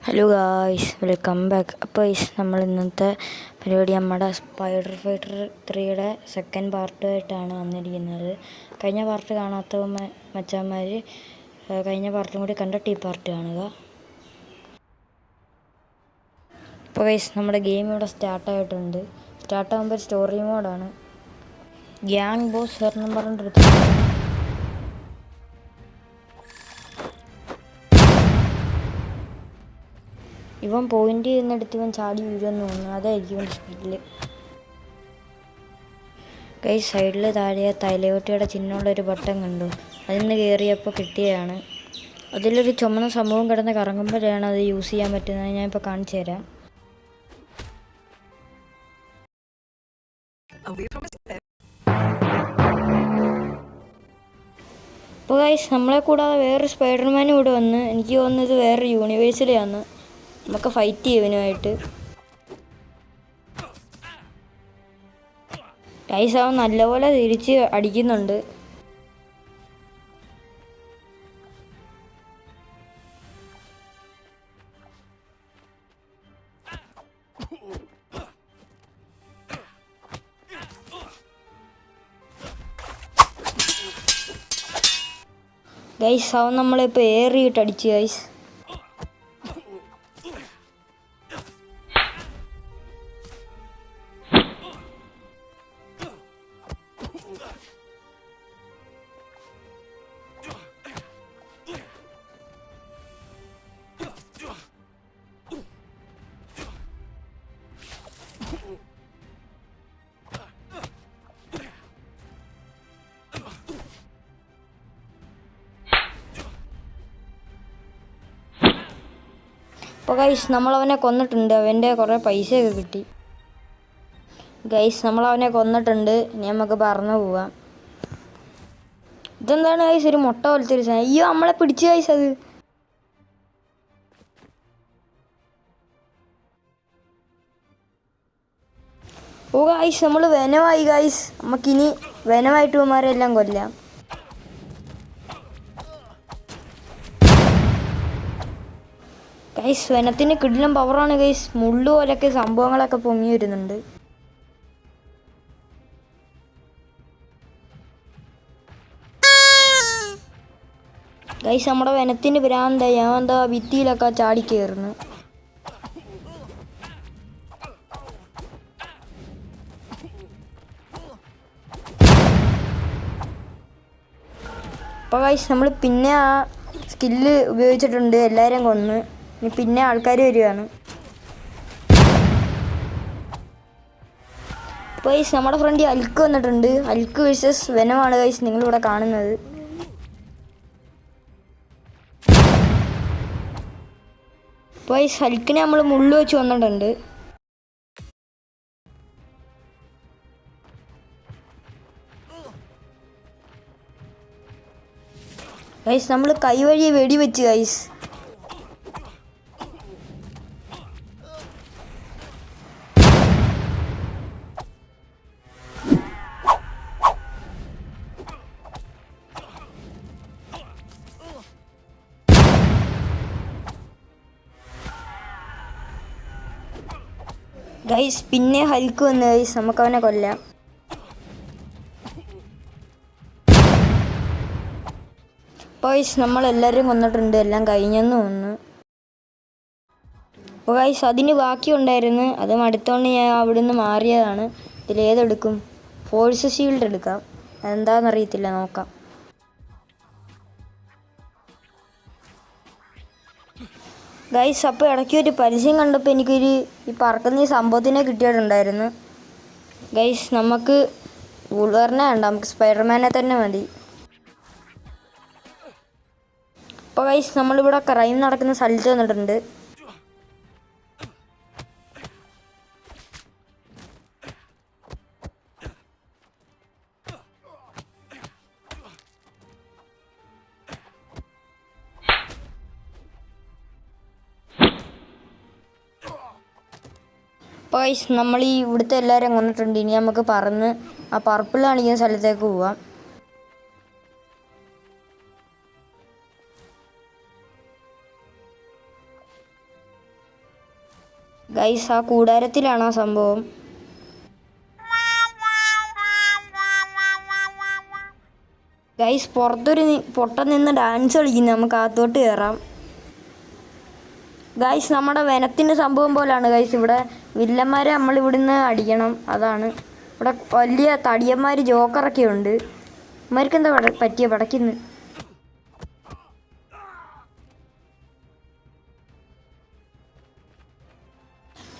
Hello guys, welcome back. അപ്പോൾ നമ്മൾ ഇന്നത്തെ പരിപാടി നമ്മുടെ സ്പൈഡർ ഫൈറ്റർ 3യുടെ സെക്കൻഡ് പാർട്ടുമായിട്ടാണ് വന്നിരിക്കുന്നത്. കഴിഞ്ഞ പാർട്ട് കാണാത്ത മച്ചാന്മാർ കഴിഞ്ഞ പാർട്ടും കൂടി കണ്ടിട്ട് ഈ പാർട്ട് കാണുക. അപ്പോൾ ഗൈസ്, നമ്മുടെ ഗെയിം ഇവിടെ സ്റ്റാർട്ടായിട്ടുണ്ട്. സ്റ്റാർട്ടാകുമ്പോൾ സ്റ്റോറി മോഡാണ്. ഗ്യാങ് ബോസ് വരണം പറഞ്ഞിട്ട് ഇവൻ പോയിന്റ് ചെയ്യുന്നിടത്ത് ഇവൻ ചാടി വീഴുമെന്ന് തോന്നുന്നു. അതായിരിക്കും ഇവൻ്റെ സ്പീഡിൽ. ഗൈസ്, സൈഡിൽ താഴെ തൈലയോട്ടിയുടെ ചിഹ്നമുള്ളൊരു ബട്ടൺ കണ്ടു. അതിൽ നിന്ന് കയറിയപ്പോൾ കിട്ടിയതാണ്. അതിലൊരു ചുമന്ന സംഭവം കിടന്ന് കറങ്ങുമ്പോഴാണ് അത് യൂസ് ചെയ്യാൻ പറ്റുന്നത്. ഞാനിപ്പോൾ കാണിച്ചു തരാം. ഇപ്പോൾ ഗൈസ്, നമ്മളെ കൂടാതെ വേറൊരു സ്പൈഡർമാനും ഇവിടെ വന്ന്. എനിക്ക് തോന്നുന്നത് വേറൊരു യൂണിവേഴ്സിലെയാണ്. നമുക്ക് ഫൈറ്റ് ചെയ്യും ഇവനുമായിട്ട്. ഗൈസ്, അവൻ നല്ലപോലെ തിരിച്ച് അടിക്കുന്നുണ്ട്. ഗൈസ്, അവൻ നമ്മളിപ്പോൾ ഏറിയിട്ട് അടിച്ചു. ഗൈസ്, അപ്പോൾ ഗൈസ്, നമ്മളവനെ കൊന്നിട്ടുണ്ട്. അവൻ്റെ കുറേ പൈസയൊക്കെ കിട്ടി. ഗൈസ്, നമ്മളവനെ കൊന്നിട്ടുണ്ട്. ഇനി നമുക്ക് പറന്നു പോവാം. ഇതെന്താണ് ഗൈസ്, ഒരു മുട്ട പോലത്തെ ഒരു സാധനം? അയ്യോ, നമ്മളെ പിടിച്ചു ഗൈസ്. അത് ഓ ഗൈസ്, നമ്മൾ വെനമായി ഗൈസ്. നമുക്കിനി വെനമായിട്ട് ഇവന്മാരെല്ലാം കൊല്ലാം. ഗൈസ്, വെനത്തിന് കിടിലം പവറാണ് ഗൈസ്. മുള്ളു പോലൊക്കെ സംഭവങ്ങളൊക്കെ പൊങ്ങി വരുന്നുണ്ട്. ഗൈസ്, നമ്മുടെ വെനത്തിന് ഭ്രാന്തായി. ഞാൻ എന്താ ഭിത്തിയിലൊക്കെ ചാടിക്കയറുന്നു. അപ്പോൾ ഗൈസ്, നമ്മൾ പിന്നെ ആ സ്കില്ല് ഉപയോഗിച്ചിട്ടുണ്ട്. എല്ലാവരെയും കൊന്ന്. ഇനി പിന്നെ ആൾക്കാർ വരികയാണ്. അപ്പോൾ ഗൈസ്, നമ്മുടെ ഫ്രണ്ട് അൽക്ക് വന്നിട്ടുണ്ട്. അൽക്ക് വേഴ്സസ് വെനമാണ് ഗൈസ് നിങ്ങളിവിടെ കാണുന്നത്. അപ്പോൾ ഗൈസ്, ഹൽക്കിനെ നമ്മൾ മുള്ളു വെച്ച് വന്നിട്ടുണ്ട്. ഗൈസ്, നമ്മൾ കൈവഴി വെടിവെച്ച് ഗൈസ്. ഗൈസ്, പിന്നെ ഹൽക്ക് വന്ന് ഗൈസ്. നമുക്കവനെ കൊല്ലാം. അപ്പോൾ ഗൈസ്, നമ്മളെല്ലാവരും കൊന്നിട്ടുണ്ട്. എല്ലാം കഴിഞ്ഞെന്ന് തോന്നുന്നു. അപ്പോൾ ഗൈസ്, അതിന് ബാക്കി ഉണ്ടായിരുന്നു. അത് മടുത്തോണ്ട് ഞാൻ അവിടെ നിന്ന് മാറിയതാണ്. ഇതിലേതെടുക്കും? ഫോഴ്സ് ഷീൽഡ് എടുക്കാം. എന്താണെന്നറിയത്തില്ല, നോക്കാം. ഗൈസ്, അപ്പോൾ ഇടയ്ക്ക് ഒരു പരസ്യം കണ്ടപ്പോൾ എനിക്കൊരു ഈ പറക്കുന്ന ഈ സംഭവത്തിനെ കിട്ടിയിട്ടുണ്ടായിരുന്നു. ഗൈസ്, നമുക്ക് വൂൾവറിനെ വേണ്ട, നമുക്ക് സ്പൈഡർമാനെ തന്നെ മതി. അപ്പോൾ ഗൈസ്, നമ്മളിവിടെ ക്രൈം നടക്കുന്ന സ്ഥലത്ത് വന്നിട്ടുണ്ട്. അപ്പോൾ ഗൈസ്, നമ്മൾ ഈ ഇവിടുത്തെ എല്ലാവരും കൊന്നിട്ടുണ്ട്. ഇനി നമുക്ക് പറന്ന് ആ പർപ്പിൾ കാണിക്കുന്ന സ്ഥലത്തേക്ക് പോവാം. ഗൈസ് ആ കൂടാരത്തിലാണ് ആ സംഭവം. ഗൈസ് പുറത്തൊരു പൊട്ടൻ നിന്ന് ഡാൻസ് കളിക്കുന്നു. നമുക്ക് അകത്തോട്ട് കയറാം. ഗൈസ് നമ്മുടെ വനത്തിൻ്റെ സംഭവം പോലാണ് ഗൈസ്. ഇവിടെ വില്ലന്മാരെ നമ്മൾ ഇവിടുന്ന് അടിക്കണം. അതാണ് ഇവിടെ വലിയ തടിയന്മാർ ജോക്കറൊക്കെ ഉണ്ട്. ഇവർക്ക് എന്താ പറ്റിയ പടയ്ക്കുന്നു.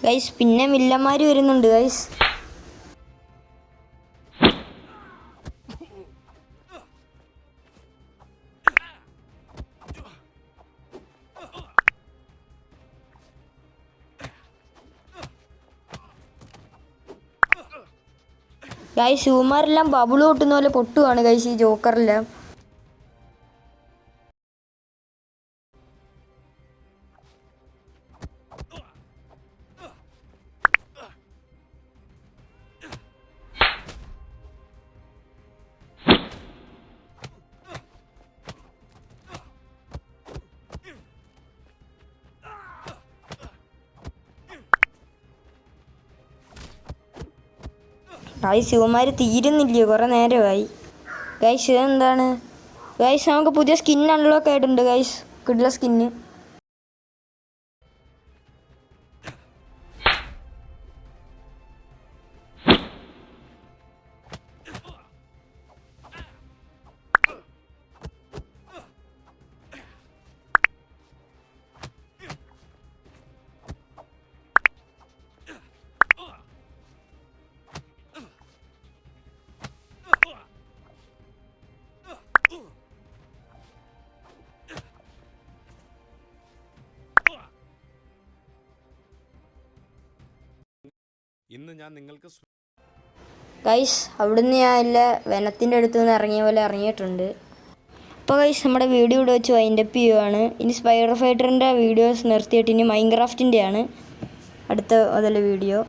ഗൈസ് പിന്നെ വില്ലന്മാർ വരുന്നുണ്ട് ഗൈസ്. ഗൈസ് ഇവന്മാരെല്ലാം ബബിൾ പൊട്ടുന്ന പോലെ പൊട്ടുവാണ് ഗൈസ് ഈ ജോക്കറെല്ലാം. ഗൈസ് ഇവന്മാർ തീരുന്നില്ലയോ, കുറേ നേരമായി. ഗൈസ് ഇതെന്താണ് ഗൈസ്? നമുക്ക് പുതിയ സ്കിൻ അൺലോക്ക് ആയിട്ടുണ്ട് ഗൈസ്. കിട്ടുള്ള സ്കിന്ന്. ഇന്ന് ഞാൻ നിങ്ങൾക്ക് ഗൈസ് അവിടുന്ന് ഞാൻ എല്ലാ വനത്തിൻ്റെ അടുത്ത് നിന്ന് ഇറങ്ങിയ പോലെ ഇറങ്ങിയിട്ടുണ്ട്. അപ്പോൾ ഗൈസ് നമ്മുടെ വീഡിയോ ഇവിടെ വെച്ച് വൈൻഡപ്പ് ചെയ്യുവാണ്. ഇനി സ്പൈഡർ ഫൈറ്ററിൻ്റെ വീഡിയോസ് നിർത്തിയിട്ട് ഇനി മൈൻക്രാഫ്റ്റിൻ്റെയാണ് അടുത്ത മുതൽ വീഡിയോ.